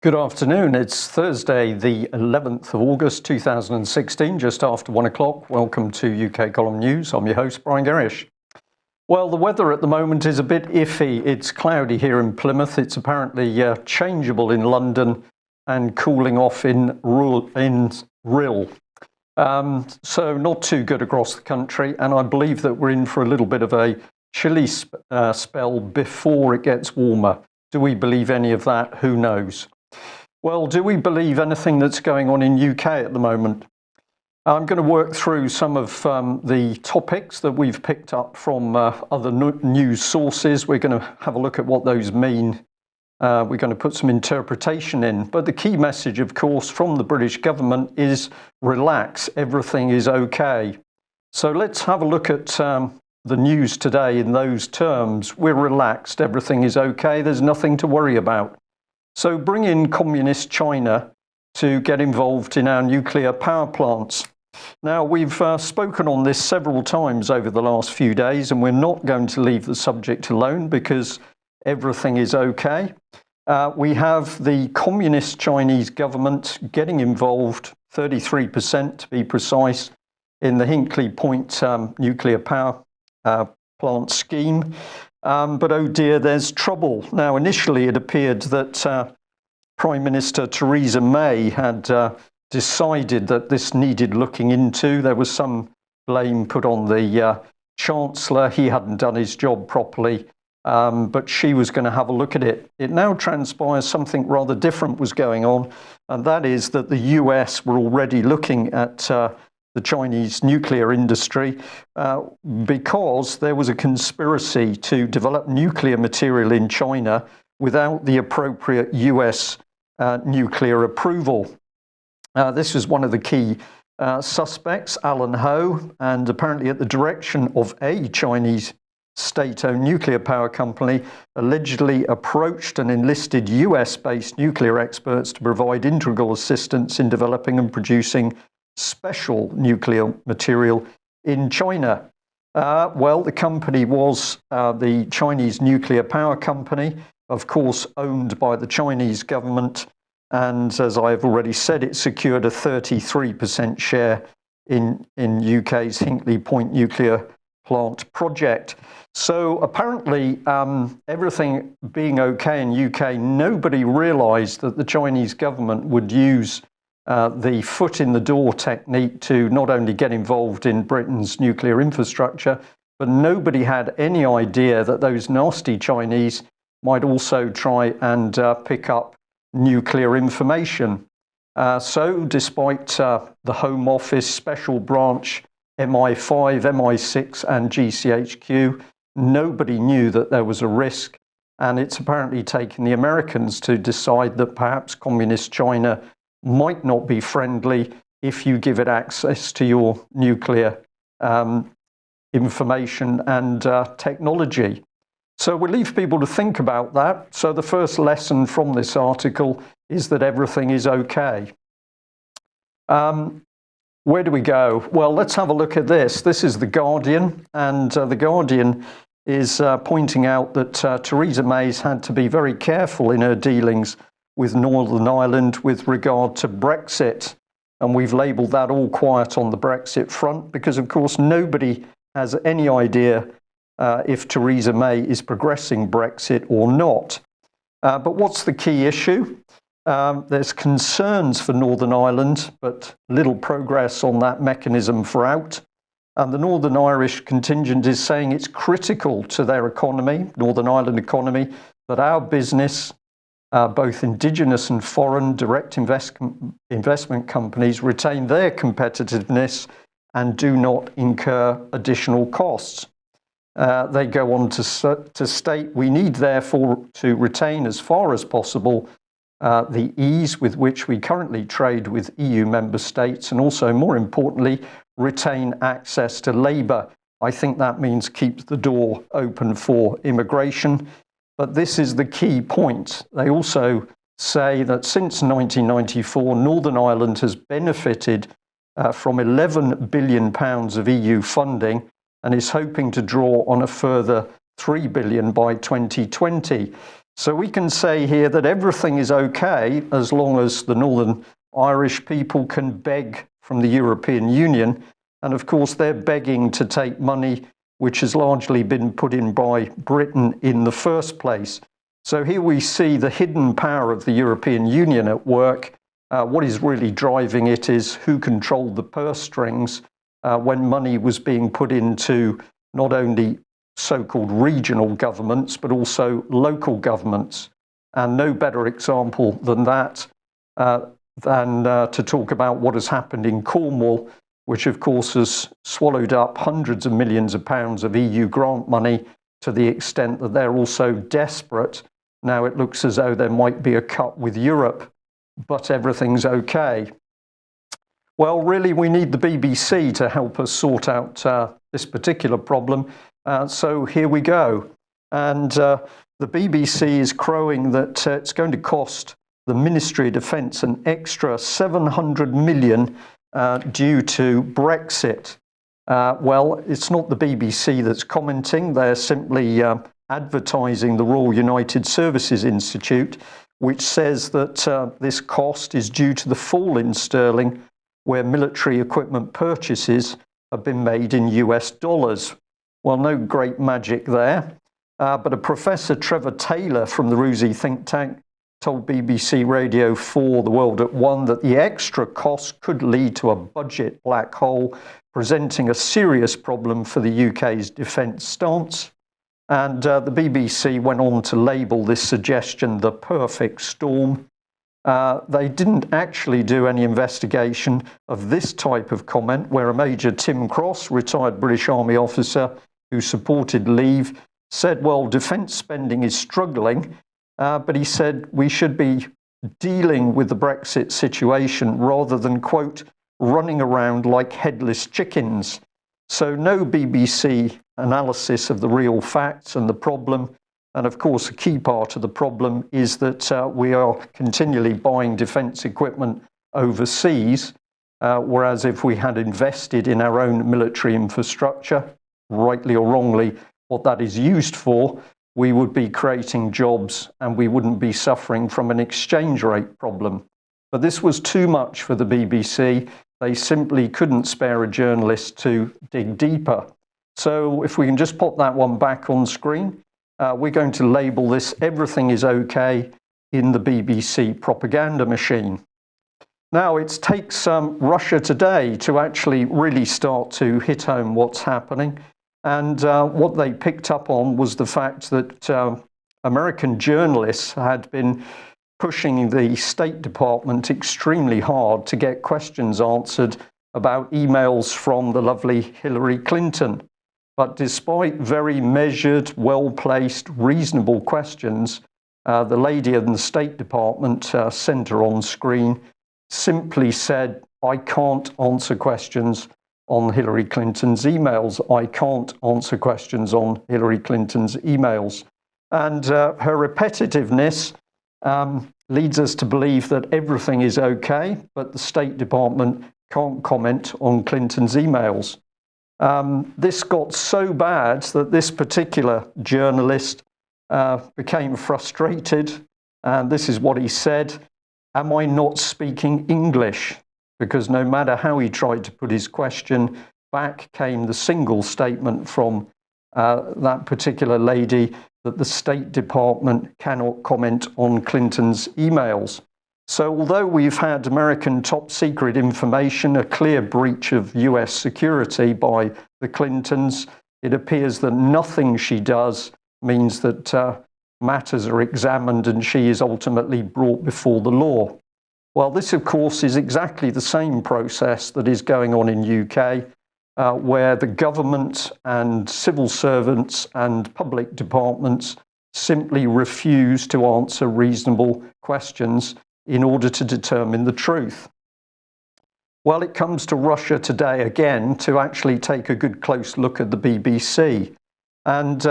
Good afternoon. It's Thursday, the 11th of August 2016, just after 1 o'clock. Welcome to UK Column News. I'm your host, Brian Gerrish. Well, the weather at the moment is a bit iffy. It's cloudy here in Plymouth. It's apparently changeable in London and cooling off in Rhyl. So not too good across the country. And I believe that we're in for a little bit of a chilly spell before it gets warmer. Do we believe any of that? Who knows? Well, do we believe anything that's going on in UK at the moment? I'm going to work through some of the topics that we've picked up from other news sources. We're going to have a look at what those mean. We're going to put some interpretation in. But the key message, of course, from the British government is relax, everything is okay. So let's have a look at the news today in those terms. We're relaxed, everything is okay, there's nothing to worry about. So bring in communist China to get involved in our nuclear power plants. Now, we've spoken on this several times over the last few days, and we're not going to leave the subject alone because everything is okay. We have the communist Chinese government getting involved, 33% to be precise, in the Hinkley Point nuclear power plant scheme. But oh dear, there's trouble. Now, initially it appeared that Prime Minister Theresa May had decided that this needed looking into. There was some blame put on the Chancellor. He hadn't done his job properly, but she was going to have a look at it. It now transpires something rather different was going on, and that is that the US were already looking at the Chinese nuclear industry because there was a conspiracy to develop nuclear material in China without the appropriate US nuclear approval. This was one of the key suspects, Alan Ho, and apparently at the direction of a Chinese state-owned nuclear power company, allegedly approached and enlisted US-based nuclear experts to provide integral assistance in developing and producing special nuclear material in China. Well, the company was the Chinese Nuclear Power Company, of course owned by the Chinese government, and as I've already said, it secured a 33% share in UK's Hinkley Point nuclear plant project. So apparently everything being okay in UK, nobody realised that the Chinese government would use the foot in the door technique to not only get involved in Britain's nuclear infrastructure, but nobody had any idea that those nasty Chinese might also try and pick up nuclear information. So despite the Home Office, Special Branch, MI5, MI6 and GCHQ, nobody knew that there was a risk. And it's apparently taken the Americans to decide that perhaps communist China might not be friendly if you give it access to your nuclear information and technology. So we'll leave people to think about that. So the first lesson from this article is that everything is okay. Where do we go? Well, let's have a look at this. This is The Guardian, and The Guardian is pointing out that Theresa May's had to be very careful in her dealings with Northern Ireland with regard to Brexit. And we've labelled that all quiet on the Brexit front because, of course, nobody has any idea if Theresa May is progressing Brexit or not. But what's the key issue? There's concerns for Northern Ireland, but little progress on that mechanism for out. And the Northern Irish contingent is saying it's critical to their economy, Northern Ireland economy, that our business, both indigenous and foreign direct investment companies, retain their competitiveness and do not incur additional costs. They go on to state, we need therefore to retain as far as possible the ease with which we currently trade with EU member states, and also, more importantly, retain access to labour. I think that means keep the door open for immigration. But this is the key point. They also say that since 1994, Northern Ireland has benefited from £11 billion of EU funding and is hoping to draw on a further £3 billion by 2020. So we can say here that everything is okay as long as the Northern Irish people can beg from the European Union. And of course, they're begging to take money which has largely been put in by Britain in the first place. So here we see the hidden power of the European Union at work. What is really driving it is who controlled the purse strings when money was being put into not only so-called regional governments, but also local governments. And no better example than that to talk about what has happened in Cornwall, which of course has swallowed up hundreds of millions of pounds of EU grant money to the extent that they're also desperate. Now it looks as though there might be a cut with Europe, but everything's okay. Well, really, we need the BBC to help us sort out this particular problem. So here we go. And the BBC is crowing that it's going to cost the Ministry of Defence an extra 700 million due to Brexit. Well, it's not the BBC that's commenting. They're simply advertising the Royal United Services Institute, which says that this cost is due to the fall in sterling, where military equipment purchases have been made in US dollars. Well, no great magic there, but a Professor Trevor Taylor from the RUSI think tank told BBC Radio 4 The World at One that the extra cost could lead to a budget black hole, presenting a serious problem for the UK's defence stance. And the BBC went on to label this suggestion the perfect storm. They didn't actually do any investigation of this type of comment, where a Major Tim Cross, retired British Army officer who supported Leave, said, well, defence spending is struggling, but he said we should be dealing with the Brexit situation rather than, quote, running around like headless chickens. So no BBC analysis of the real facts and the problem. And of course, a key part of the problem is that we are continually buying defence equipment overseas, whereas if we had invested in our own military infrastructure, rightly or wrongly, what that is used for, we would be creating jobs and we wouldn't be suffering from an exchange rate problem. But this was too much for the BBC. They simply couldn't spare a journalist to dig deeper. So if we can just pop that one back on screen, we're going to label this "Everything is okay" in the BBC propaganda machine. Now, it takes Russia Today to actually really start to hit home what's happening. And what they picked up on was the fact that American journalists had been pushing the State Department extremely hard to get questions answered about emails from the lovely Hillary Clinton. But despite very measured, well-placed, reasonable questions, the lady in the State Department, sent her on screen, simply said, I can't answer questions on Hillary Clinton's emails. I can't answer questions on Hillary Clinton's emails. And her repetitiveness leads us to believe that everything is okay, but the State Department can't comment on Clinton's emails. This got so bad that this particular journalist became frustrated, and this is what he said: am I not speaking English? Because no matter how he tried to put his question, back came the single statement from that particular lady that the State Department cannot comment on Clinton's emails. So although we've had American top secret information, a clear breach of US security by the Clintons, it appears that nothing she does means that matters are examined and she is ultimately brought before the law. Well, this, of course, is exactly the same process that is going on in UK, where the government and civil servants and public departments simply refuse to answer reasonable questions in order to determine the truth. Well, it comes to Russia Today again to actually take a good close look at the BBC. And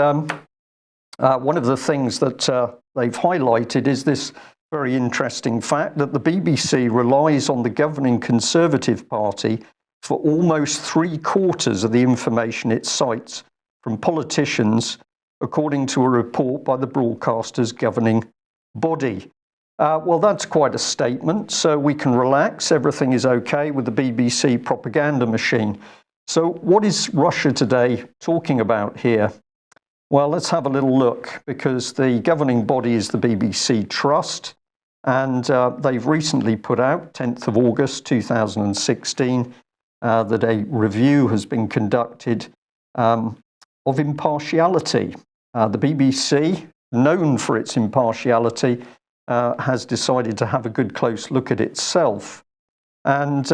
one of the things that they've highlighted is this very interesting fact that the BBC relies on the governing Conservative Party for almost 3/4 of the information it cites from politicians according to a report by the broadcaster's governing body. Well, that's quite a statement, so we can relax. Everything is okay with the BBC propaganda machine. So what is Russia Today talking about here? Well, let's have a little look, because the governing body is the BBC Trust, and they've recently put out, 10th of August 2016, that a review has been conducted of impartiality. The BBC, known for its impartiality, has decided to have a good close look at itself. And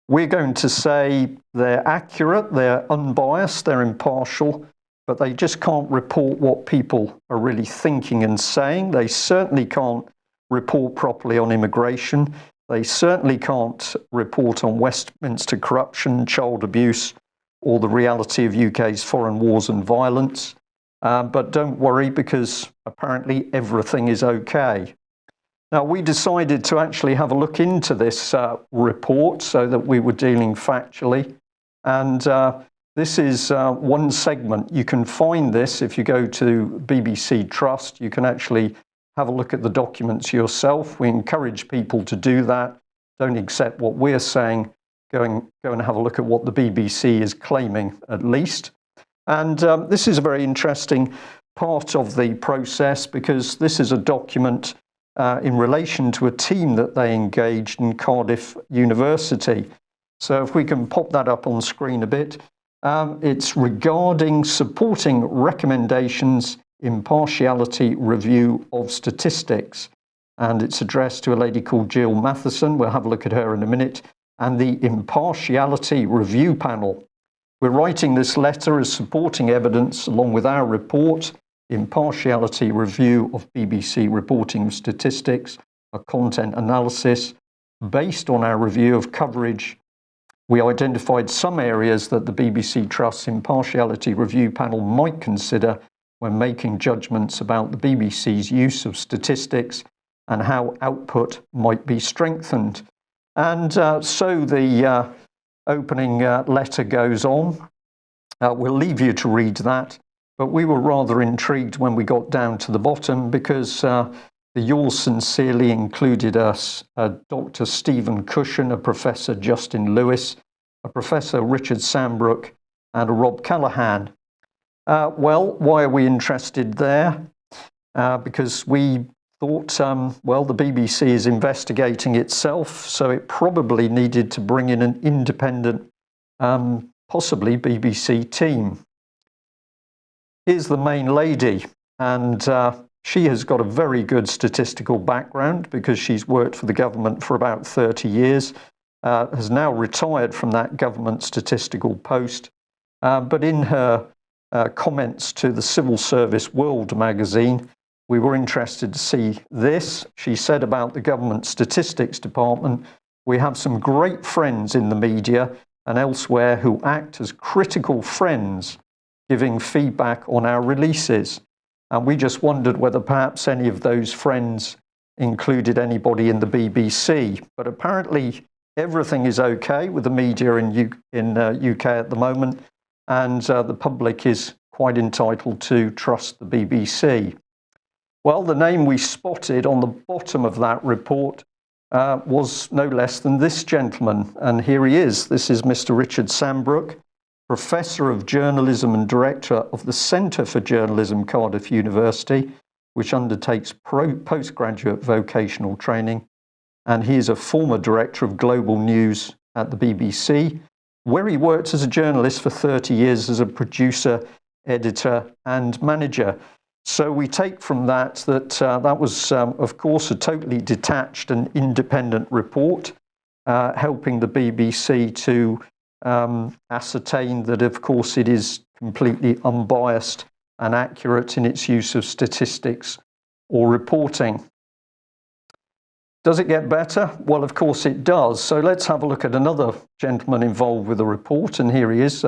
we're going to say they're accurate, they're unbiased, they're impartial, but they just can't report what people are really thinking and saying. They certainly can't report properly on immigration. They certainly can't report on Westminster corruption, child abuse, or the reality of UK's foreign wars and violence. But don't worry, because apparently everything is okay. Now, we decided to actually have a look into this report so that we were dealing factually. And this is one segment. You can find this if you go to BBC Trust. You can actually have a look at the documents yourself. We encourage people to do that. Don't accept what we're saying. Go and have a look at what the BBC is claiming, at least. And this is a very interesting part of the process, because this is a document in relation to a team that they engaged in Cardiff University. So if we can pop that up on screen a bit, it's regarding supporting recommendations, impartiality review of statistics. And it's addressed to a lady called Jill Matheson. We'll have a look at her in a minute. And the impartiality review panel. We're writing this letter as supporting evidence along with our report, Impartiality Review of BBC Reporting of Statistics, a content analysis. Based on our review of coverage, we identified some areas that the BBC Trust's Impartiality Review panel might consider when making judgments about the BBC's use of statistics and how output might be strengthened. And so the opening letter goes on. We'll leave you to read that, but we were rather intrigued when we got down to the bottom, because the yours sincerely included us, Dr. Stephen Cushion, a Professor Justin Lewis, a Professor Richard Sambrook, and a Rob Callaghan. Well, why are we interested there? Because we thought, well, the BBC is investigating itself, so it probably needed to bring in an independent, possibly BBC team. Here's the main lady, and she has got a very good statistical background, because she's worked for the government for about 30 years, has now retired from that government statistical post, but in her comments to the Civil Service World magazine, we were interested to see this. She said about the government statistics department, we have some great friends in the media and elsewhere who act as critical friends, giving feedback on our releases. And we just wondered whether perhaps any of those friends included anybody in the BBC. But apparently everything is okay with the media in UK at the moment, and the public is quite entitled to trust the BBC. Well, the name we spotted on the bottom of that report was no less than this gentleman, and here he is. This is Mr. Richard Sambrook, Professor of Journalism and Director of the Centre for Journalism, Cardiff University, which undertakes postgraduate vocational training, and he is a former Director of Global News at the BBC, where he worked as a journalist for 30 years as a producer, editor and manager. So we take from that that was, of course, a totally detached and independent report, helping the BBC to ascertain that, of course, it is completely unbiased and accurate in its use of statistics or reporting. Does it get better? Well, of course it does. So let's have a look at another gentleman involved with the report, and here he is,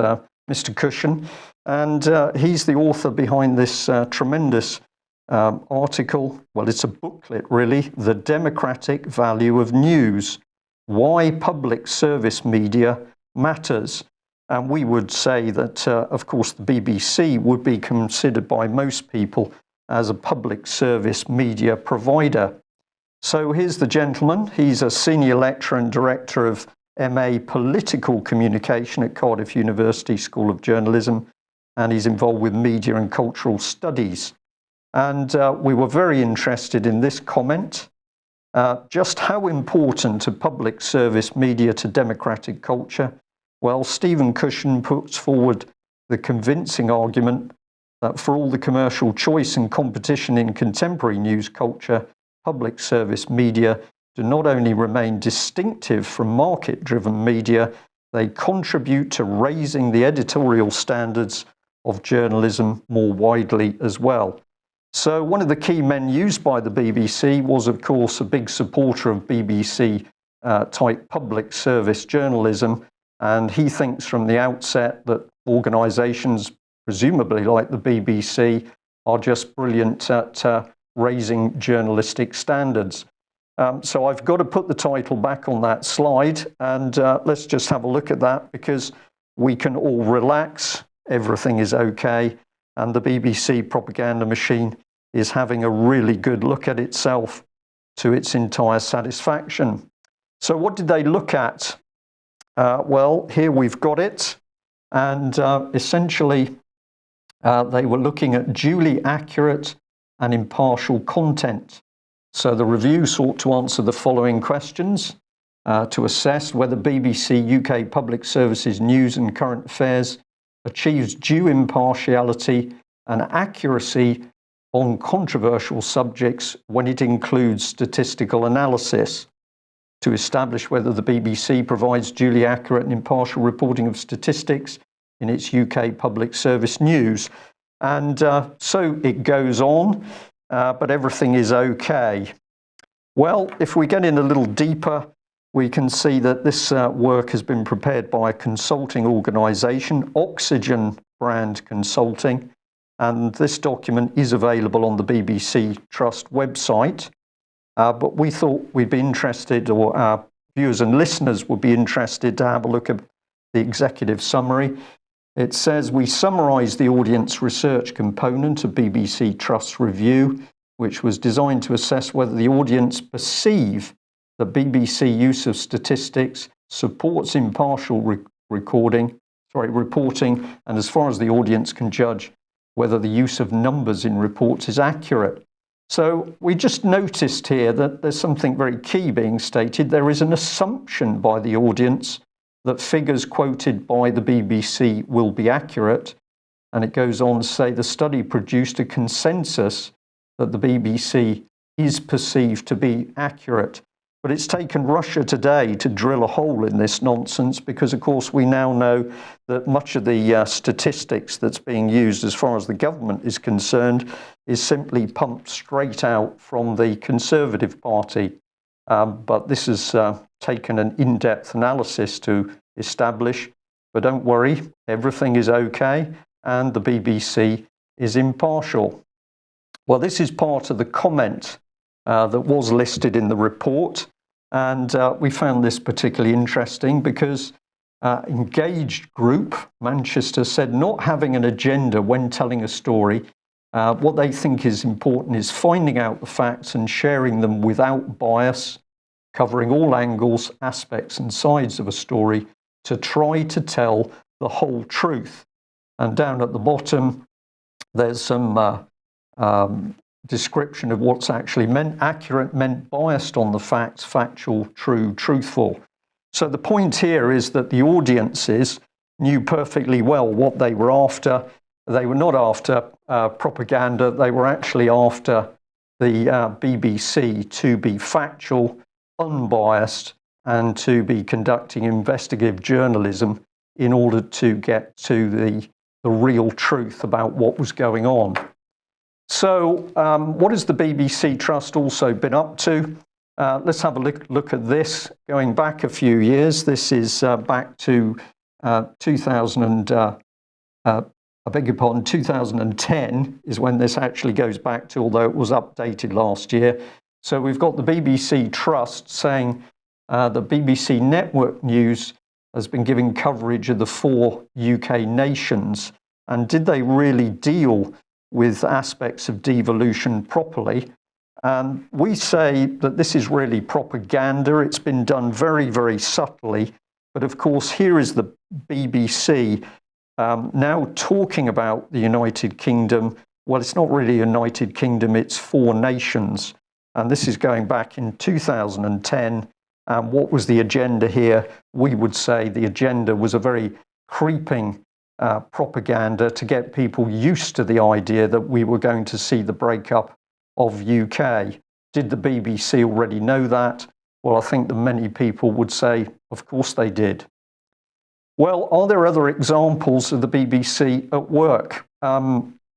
Mr. Cushion. And he's the author behind this tremendous article. Well, it's a booklet, really. The Democratic Value of News. Why Public Service Media Matters. And we would say that, of course, the BBC would be considered by most people as a public service media provider. So here's the gentleman. He's a senior lecturer and director of MA Political Communication at Cardiff University School of Journalism, and he's involved with media and cultural studies. And we were very interested in this comment, just how important are public service media to democratic culture. Well, Stephen Cushion puts forward the convincing argument that for all the commercial choice and competition in contemporary news culture, public service media do not only remain distinctive from market-driven media, they contribute to raising the editorial standards of journalism more widely as well. So one of the key men used by the BBC was, of course, a big supporter of BBC-type public service journalism, and he thinks from the outset that organisations, presumably like the BBC, are just brilliant at raising journalistic standards. So I've got to put the title back on that slide, and let's just have a look at that, because we can all relax, everything is okay, and the BBC propaganda machine is having a really good look at itself to its entire satisfaction. So what did they look at? Well, here we've got it, and essentially they were looking at duly accurate and impartial content. So the review sought to answer the following questions: to assess whether BBC UK Public Services news and current affairs achieves due impartiality and accuracy on controversial subjects when it includes statistical analysis; to establish whether the BBC provides duly accurate and impartial reporting of statistics in its UK public service news. And so it goes on, but everything is okay. Well, if we get in a little deeper, we can see that this work has been prepared by a consulting organisation, Oxygen Brand Consulting, and this document is available on the BBC Trust website. But we thought we'd be interested, or our viewers and listeners would be interested, to have a look at the executive summary. It says, we summarise the audience research component of BBC Trust's review, which was designed to assess whether the audience perceive that BBC use of statistics supports impartial reporting, and as far as the audience can judge, whether the use of numbers in reports is accurate. So we just noticed here that there's something very key being stated. There is an assumption by the audience that figures quoted by the BBC will be accurate. And it goes on to say the study produced a consensus that the BBC is perceived to be accurate. But it's taken Russia today to drill a hole in this nonsense, because, of course, we now know that much of the statistics that's being used as far as the government is concerned is simply pumped straight out from the Conservative Party. But this has taken an in-depth analysis to establish. But don't worry, everything is okay, and the BBC is impartial. Well, this is part of the comment that was listed in the report, and we found this particularly interesting because Engaged Group Manchester said not having an agenda when telling a story, what they think is important is finding out the facts and sharing them without bias, covering all angles, aspects and sides of a story to try to tell the whole truth. And down at the bottom, there's some description of what's actually meant. Accurate meant biased on the facts, factual, true, truthful. So the point here is that the audiences knew perfectly well what they were after. They were not after propaganda. They were actually after the BBC to be factual, unbiased, and to be conducting investigative journalism in order to get to the real truth about what was going on. So what has the BBC Trust also been up to? Let's have a look at this. Going back a few years, this is back to 2010 is when this actually goes back to, although it was updated last year. So we've got the BBC Trust saying that BBC Network News has been giving coverage of the 4 UK nations. And did they really deal with aspects of devolution properly? We say that this is really propaganda. It's been done very, very subtly. But of course, here is the BBC now talking about the United Kingdom. Well, it's not really a United Kingdom, it's 4 nations. And this is going back in 2010. And what was the agenda here? We would say the agenda was a very creeping propaganda to get people used to the idea that we were going to see the breakup of UK. Did the BBC already know that? Well, I think that many people would say, of course they did. Well, are there other examples of the BBC at work?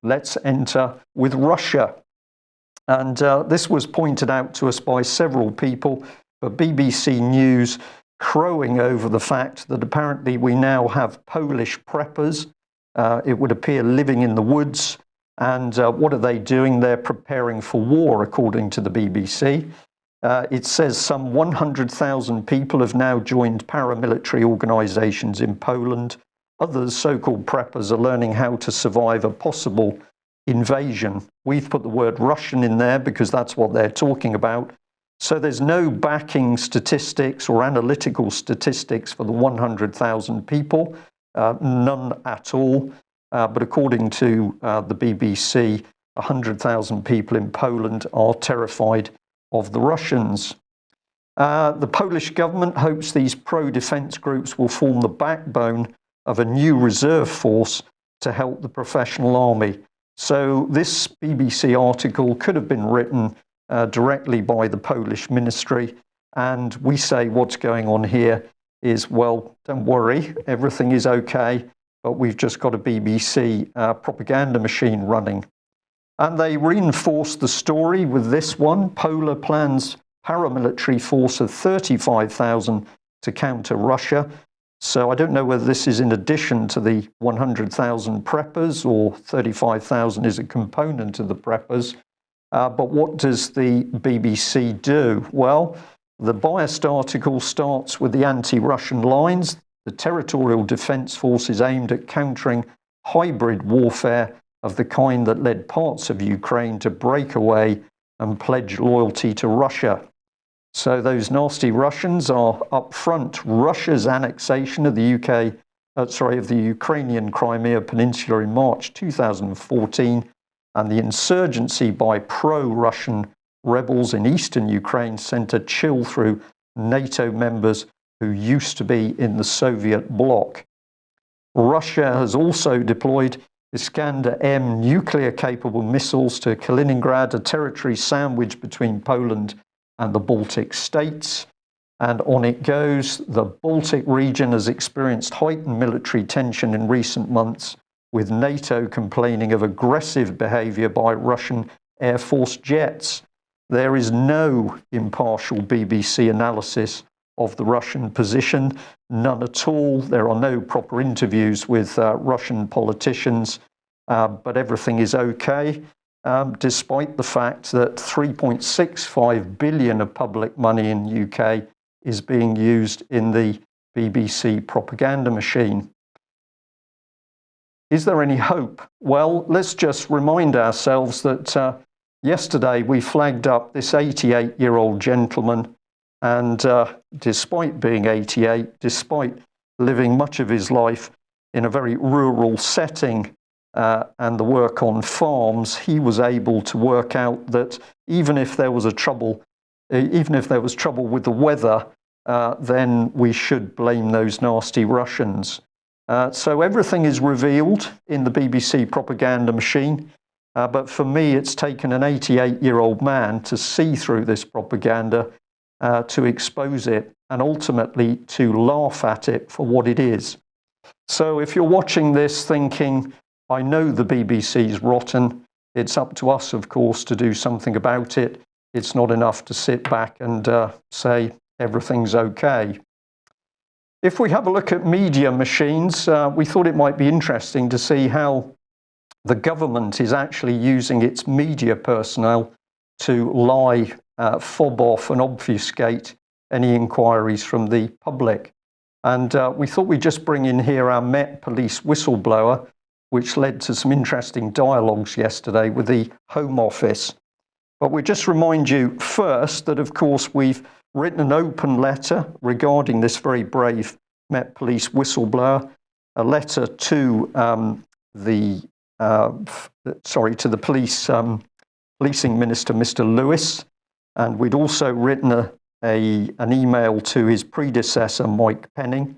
Let's enter with Russia. And this was pointed out to us by several people, but BBC News crowing over the fact that apparently we now have Polish preppers, it would appear, living in the woods. And what are they doing? They're preparing for war, according to the BBC. It says some 100,000 people have now joined paramilitary organizations in Poland. Others, so-called preppers, are learning how to survive a possible invasion. We've put the word Russian in there because that's what they're talking about. So there's no backing statistics or analytical statistics for the 100,000 people, none at all. But according to the BBC, 100,000 people in Poland are terrified of the Russians. The Polish government hopes these pro-defense groups will form the backbone of a new reserve force to help the professional army. So this BBC article could have been written directly by the Polish ministry, and we say what's going on here is, well, don't worry, everything is okay, but we've just got a BBC propaganda machine running. And they reinforced the story with this one. Poland plans paramilitary force of 35,000 to counter Russia. So I don't know whether this is in addition to the 100,000 preppers or 35,000 is a component of the preppers. But what does the BBC do? Well, the biased article starts with the anti-Russian lines. The territorial defence force is aimed at countering hybrid warfare of the kind that led parts of Ukraine to break away and pledge loyalty to Russia. So those nasty Russians are up front. Russia's annexation of the of the Ukrainian Crimea Peninsula in March 2014 and the insurgency by pro-Russian rebels in eastern Ukraine sent a chill through NATO members who used to be in the Soviet bloc. Russia has also deployed Iskander-M nuclear-capable missiles to Kaliningrad, a territory sandwiched between Poland and the Baltic states. And on it goes. The Baltic region has experienced heightened military tension in recent months, with NATO complaining of aggressive behaviour by Russian Air Force jets. There is no impartial BBC analysis of the Russian position, none at all. There are no proper interviews with Russian politicians, but everything is okay, despite the fact that 3.65 billion of public money in the UK is being used in the BBC propaganda machine. Is there any hope? Well, let's just remind ourselves that yesterday we flagged up this 88-year-old gentleman, and despite being 88, despite living much of his life in a very rural setting and the work on farms, he was able to work out that even if there was trouble with the weather, then we should blame those nasty Russians. So everything is revealed in the BBC propaganda machine, but for me it's taken an 88-year-old man to see through this propaganda, to expose it, and ultimately to laugh at it for what it is. So if you're watching this thinking, I know the BBC's rotten, it's up to us, of course, to do something about it. It's not enough to sit back and say everything's okay. If we have a look at media machines, we thought it might be interesting to see how the government is actually using its media personnel to lie, fob off and obfuscate any inquiries from the public. And we thought we'd just bring in here our Met Police whistleblower, which led to some interesting dialogues yesterday with the Home Office. But we just remind you first that, of course, we've written an open letter regarding this very brave Met Police whistleblower, a letter to the policing minister, Mr. Lewis, and we'd also written an email to his predecessor, Mike Penning.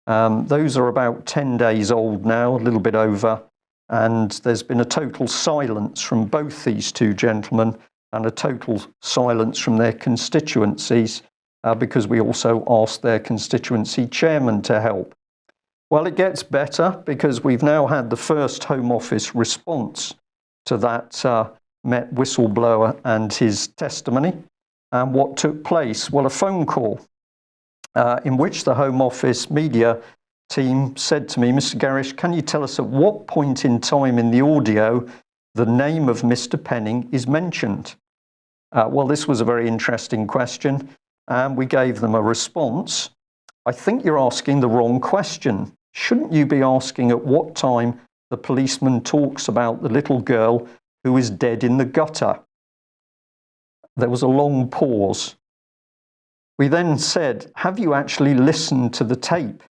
Those are about 10 days old now, a little bit over, and there's been a total silence from both these two gentlemen and a total silence from their constituencies because we also asked their constituency chairman to help. Well, it gets better because we've now had the first Home Office response to that Met whistleblower and his testimony. And what took place? Well, a phone call in which the Home Office media team said to me, Mr. Gerrish, can you tell us at what point in time in the audio the name of Mr. Penning is mentioned? Well, this was a very interesting question, and we gave them a response. I think you're asking the wrong question. Shouldn't you be asking at what time the policeman talks about the little girl who is dead in the gutter? There was a long pause. We then said, have you actually listened to the tape?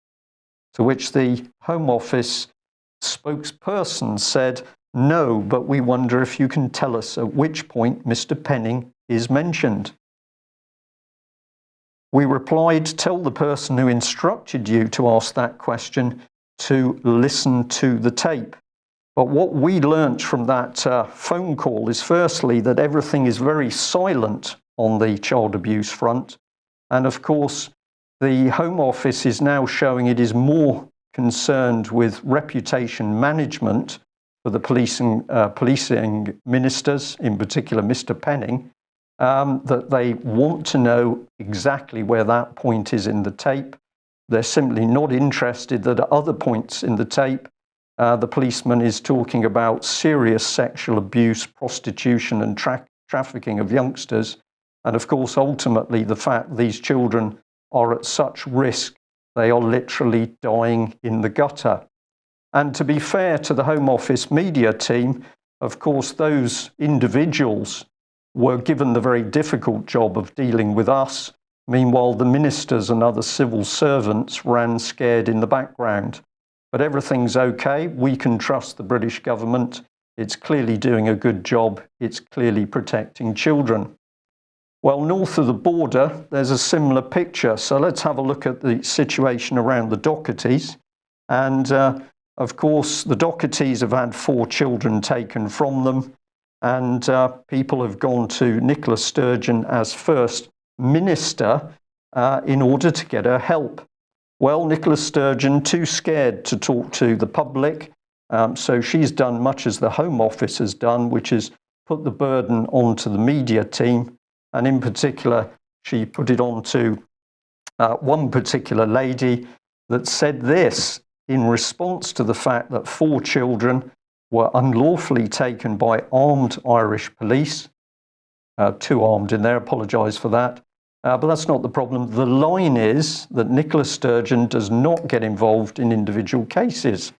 To which the Home Office spokesperson said, no, but we wonder if you can tell us at which point Mr. Penning is mentioned. We replied, tell the person who instructed you to ask that question to listen to the tape. But what we learnt from that phone call is firstly that everything is very silent on the child abuse front. And of course, the Home Office is now showing it is more concerned with reputation management for the policing ministers, in particular Mr. Penning, that they want to know exactly where that point is in the tape. They're simply not interested that at other points in the tape, the policeman is talking about serious sexual abuse, prostitution and trafficking of youngsters. And of course, ultimately, the fact these children are at such risk, they are literally dying in the gutter. And to be fair to the Home Office media team, of course, those individuals were given the very difficult job of dealing with us. Meanwhile, the ministers and other civil servants ran scared in the background. But everything's okay. We can trust the British government. It's clearly doing a good job. It's clearly protecting children. Well, north of the border, there's a similar picture. So let's have a look at the situation around the Dohertys. And of course, the Dohertys have had 4 children taken from them. And people have gone to Nicola Sturgeon as First Minister in order to get her help. Well, Nicola Sturgeon, too scared to talk to the public. So she's done much as the Home Office has done, which is put the burden onto the media team. And in particular, she put it on to one particular lady that said this in response to the fact that 4 children were unlawfully taken by armed Irish police. 2 armed in there, apologise for that. But that's not the problem. The line is that Nicola Sturgeon does not get involved in individual cases.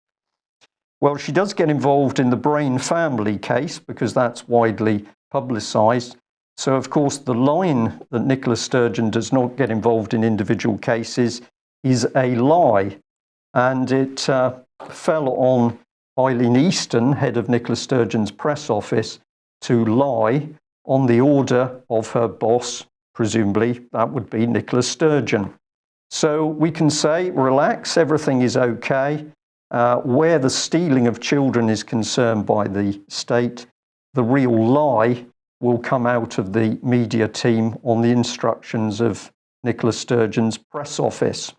Well, she does get involved in the Brain family case because that's widely publicised. So, of course, the line that Nicola Sturgeon does not get involved in individual cases is a lie. And it fell on Eileen Easton, head of Nicola Sturgeon's press office, to lie on the order of her boss, presumably that would be Nicola Sturgeon. So we can say, relax, everything is okay. Where the stealing of children is concerned by the state, the real lie will come out of the media team on the instructions of Nicola Sturgeon's press office.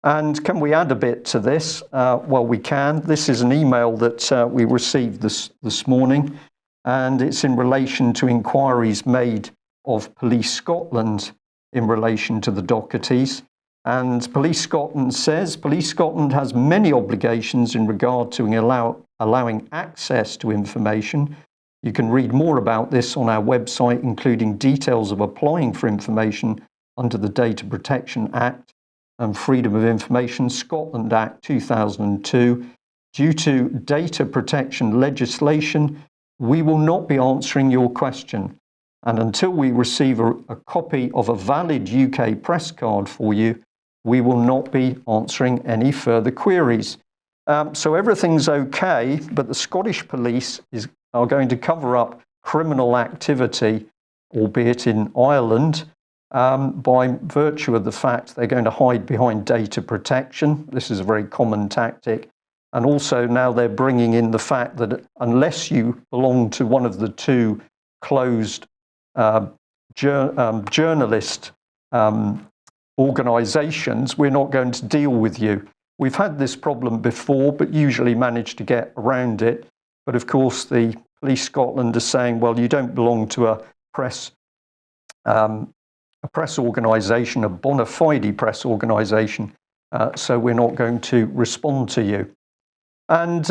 And can we add a bit to this? Well, we can. This is an email that we received this morning, and it's in relation to inquiries made of Police Scotland in relation to the Dohertys. And Police Scotland says, Police Scotland has many obligations in regard to allowing access to information. You can read more about this on our website, including details of applying for information under the Data Protection Act. and Freedom of Information Scotland Act 2002, due to data protection legislation, we will not be answering your question. And until we receive a copy of a valid UK press card for you, we will not be answering any further queries. So everything's okay, but the Scottish police are going to cover up criminal activity, albeit in Ireland, by virtue of the fact they're going to hide behind data protection. This is a very common tactic. And also now they're bringing in the fact that unless you belong to one of the two closed journalist organisations, we're not going to deal with you. We've had this problem before, but usually managed to get around it. But of course, the Police Scotland are saying, well, you don't belong to a press organisation, a bona fide press organisation, so we're not going to respond to you. And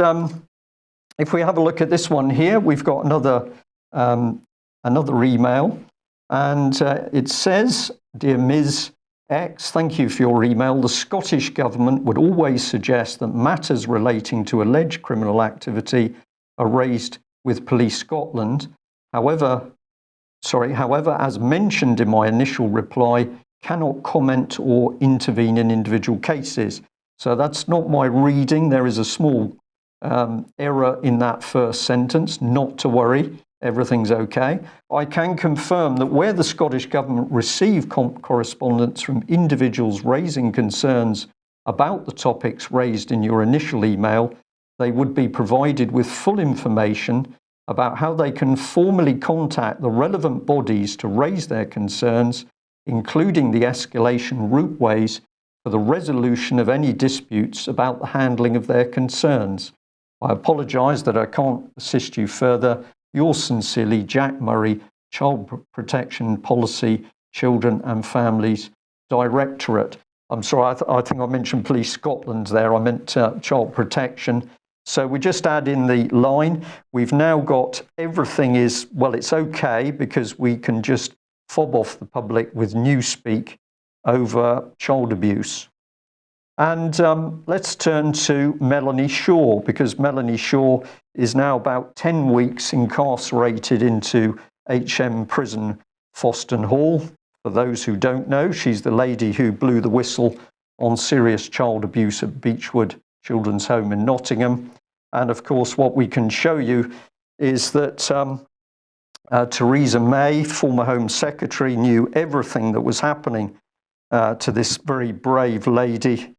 if we have a look at this one here, we've got another email, and it says, "Dear Ms. X, thank you for your email. The Scottish Government would always suggest that matters relating to alleged criminal activity are raised with Police Scotland. However, as mentioned in my initial reply, cannot comment or intervene in individual cases." So that's not my reading. There is a small error in that first sentence. Not to worry, everything's okay. I can confirm that where the Scottish Government received correspondence from individuals raising concerns about the topics raised in your initial email, they would be provided with full information about how they can formally contact the relevant bodies to raise their concerns, including the escalation routeways for the resolution of any disputes about the handling of their concerns. I apologise that I can't assist you further. Yours sincerely, Jack Murray, Child Protection Policy, Children and Families Directorate. I'm sorry, I think I mentioned Police Scotland there. I meant Child Protection. So we just add in the line. We've now got everything is, well, it's okay because we can just fob off the public with newspeak over child abuse. And let's turn to Melanie Shaw, because Melanie Shaw is now about 10 weeks incarcerated into HM Prison Foston Hall. For those who don't know, she's the lady who blew the whistle on serious child abuse at Beechwood Children's Home in Nottingham. And of course, what we can show you is that Theresa May, former Home Secretary, knew everything that was happening to this very brave lady.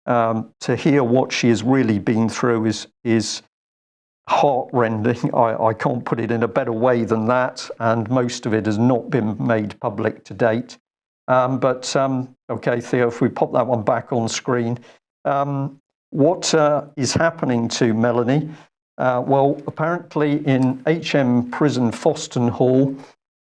To hear what she has really been through is heart-rending. I can't put it in a better way than that, and most of it has not been made public to date. Okay, Theo, if we pop that one back on screen. What is happening to Melanie? Well, apparently in HM Prison Foston Hall,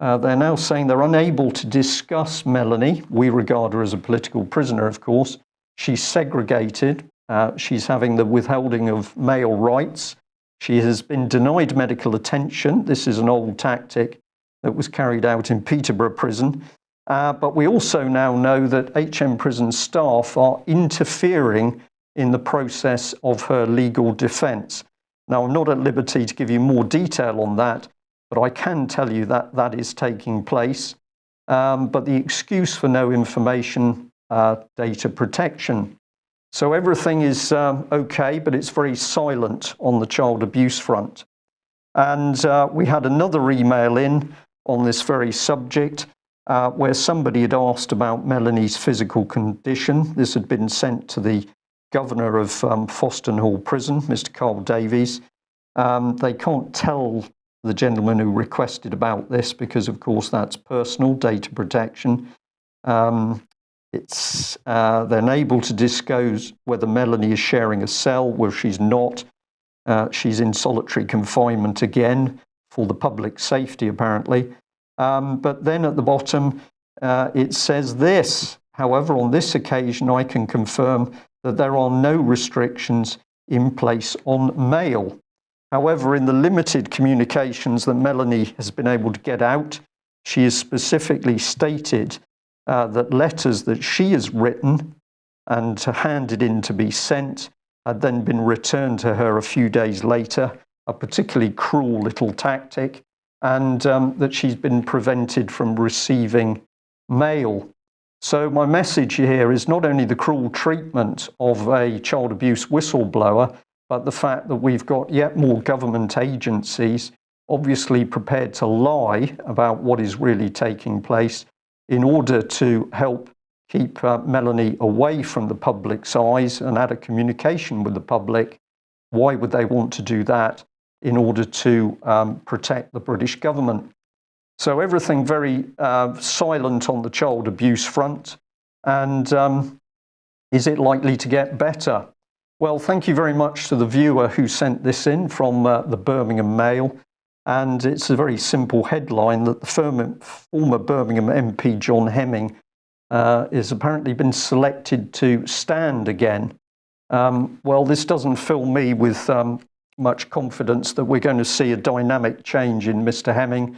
they're now saying they're unable to discuss Melanie. We regard her as a political prisoner, of course. She's segregated. She's having the withholding of male rights. She has been denied medical attention. This is an old tactic that was carried out in Peterborough Prison. But we also now know that HM Prison staff are interfering in the process of her legal defence. Now, I'm not at liberty to give you more detail on that, but I can tell you that that is taking place. But the excuse for no information, data protection. So everything is okay, but it's very silent on the child abuse front. And we had another email in on this very subject where somebody had asked about Melanie's physical condition. This had been sent to the governor of Foston Hall Prison, Mr. Carl Davies. They can't tell the gentleman who requested about this because, of course, that's personal data protection. They're unable to disclose whether Melanie is sharing a cell, where she's not. She's in solitary confinement again for the public safety, apparently. But then at the bottom, it says this. However, on this occasion, I can confirm that there are no restrictions in place on mail. However, in the limited communications that Melanie has been able to get out, she has specifically stated that letters that she has written and handed in to be sent, had then been returned to her a few days later, a particularly cruel little tactic, and that she's been prevented from receiving mail. So my message here is not only the cruel treatment of a child abuse whistleblower, but the fact that we've got yet more government agencies obviously prepared to lie about what is really taking place in order to help keep Melanie away from the public's eyes and out of communication with the public. Why would they want to do that? In order to protect the British government. So everything very silent on the child abuse front. And is it likely to get better? Well, thank you very much to the viewer who sent this in from the Birmingham Mail. And it's a very simple headline that the former Birmingham MP John Hemming has apparently been selected to stand again. Well, this doesn't fill me with much confidence that we're going to see a dynamic change in Mr. Hemming,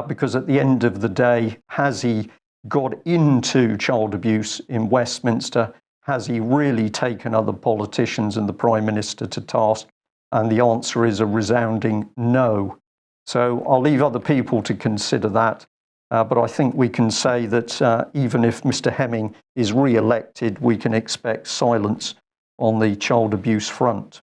because at the end of the day, has he got into child abuse in Westminster? Has he really taken other politicians and the Prime Minister to task? And the answer is a resounding no. So I'll leave other people to consider that. But I think we can say that even if Mr. Hemming is re-elected, we can expect silence on the child abuse front.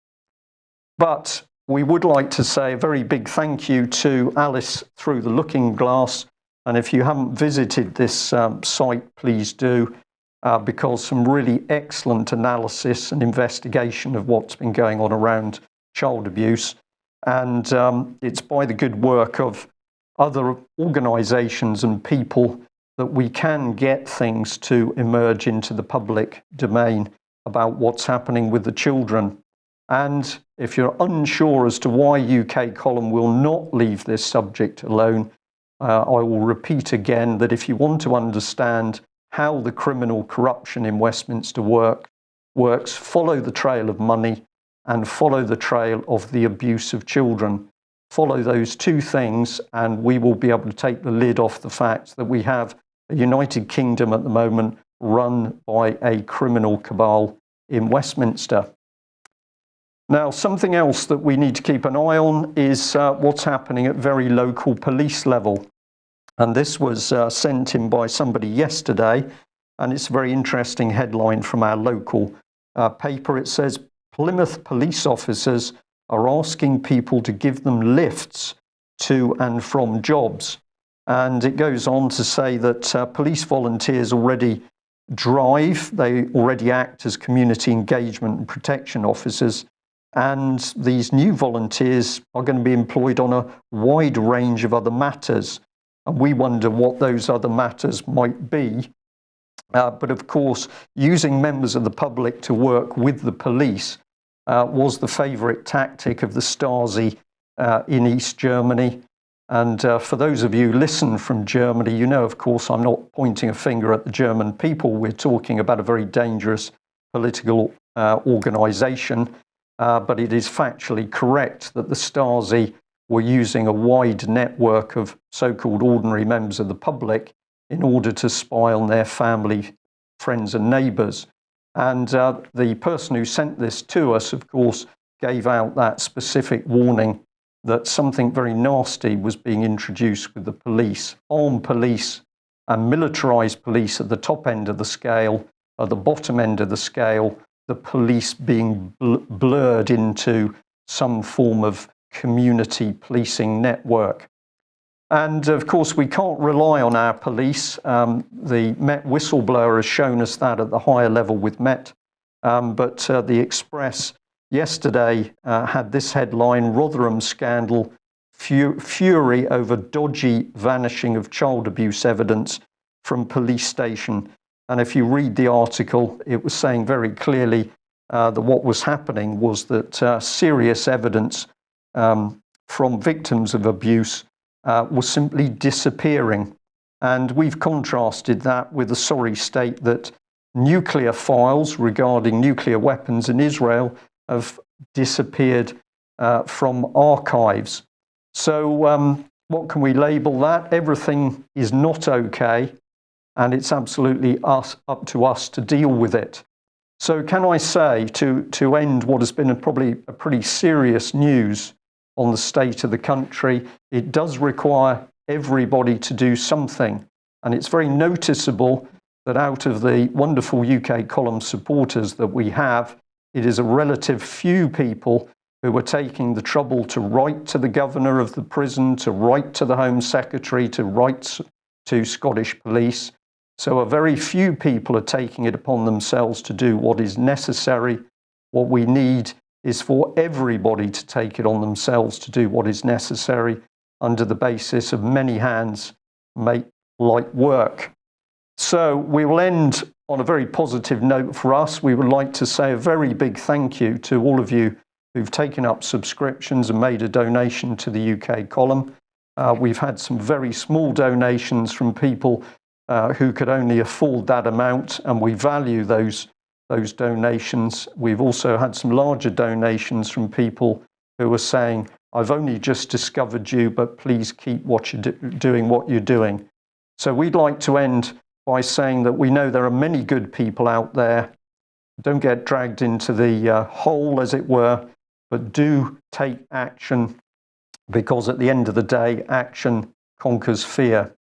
But we would like to say a very big thank you to Alice Through the Looking Glass. And if you haven't visited this site, please do, because some really excellent analysis and investigation of what's been going on around child abuse. And it's by the good work of other organisations and people that we can get things to emerge into the public domain about what's happening with the children. And if you're unsure as to why UK Column will not leave this subject alone, I will repeat again that if you want to understand how the criminal corruption in Westminster works, follow the trail of money and follow the trail of the abuse of children. Follow those two things and we will be able to take the lid off the fact that we have a United Kingdom at the moment run by a criminal cabal in Westminster. Now, something else that we need to keep an eye on is what's happening at very local police level. And this was sent in by somebody yesterday, and it's a very interesting headline from our local paper. It says, Plymouth police officers are asking people to give them lifts to and from jobs. And it goes on to say that police volunteers already drive, they already act as community engagement and protection officers. And these new volunteers are going to be employed on a wide range of other matters. And we wonder what those other matters might be. But of course, using members of the public to work with the police was the favourite tactic of the Stasi in East Germany. And for those of you who listen from Germany, you know, of course, I'm not pointing a finger at the German people. We're talking about a very dangerous political organisation. But it is factually correct that the Stasi were using a wide network of so-called ordinary members of the public in order to spy on their family, friends and neighbours. And the person who sent this to us, of course, gave out that specific warning that something very nasty was being introduced with the police, armed police and militarised police at the top end of the scale, at the bottom end of the scale, the police being blurred into some form of community policing network. And of course, we can't rely on our police. The Met whistleblower has shown us that at the higher level with Met. But the Express yesterday had this headline, Rotherham scandal, fury over dodgy vanishing of child abuse evidence from police station. And if you read the article, it was saying very clearly that what was happening was that serious evidence from victims of abuse was simply disappearing. And we've contrasted that with the sorry state that nuclear files regarding nuclear weapons in Israel have disappeared from archives. So what can we label that? Everything is not okay. And it's absolutely up to us to deal with it. So can I say, to end what has been probably a pretty serious news on the state of the country, it does require everybody to do something. And it's very noticeable that out of the wonderful UK column supporters that we have, it is a relative few people who are taking the trouble to write to the governor of the prison, to write to the Home Secretary, to write to Scottish Police. So a very few people are taking it upon themselves to do what is necessary. What we need is for everybody to take it on themselves to do what is necessary under the basis of many hands make light work. So we will end on a very positive note for us. We would like to say a very big thank you to all of you who've taken up subscriptions and made a donation to the UK column. We've had some very small donations from people who could only afford that amount, and we value those donations. We've also had some larger donations from people who are saying, I've only just discovered you, but please keep doing what you're doing. So we'd like to end by saying that we know there are many good people out there. Don't get dragged into the hole, as it were, but do take action, because at the end of the day, action conquers fear.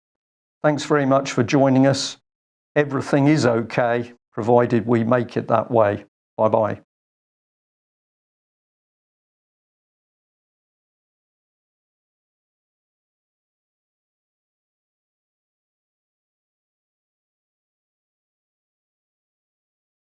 Thanks very much for joining us. Everything is okay, provided we make it that way. Bye-bye.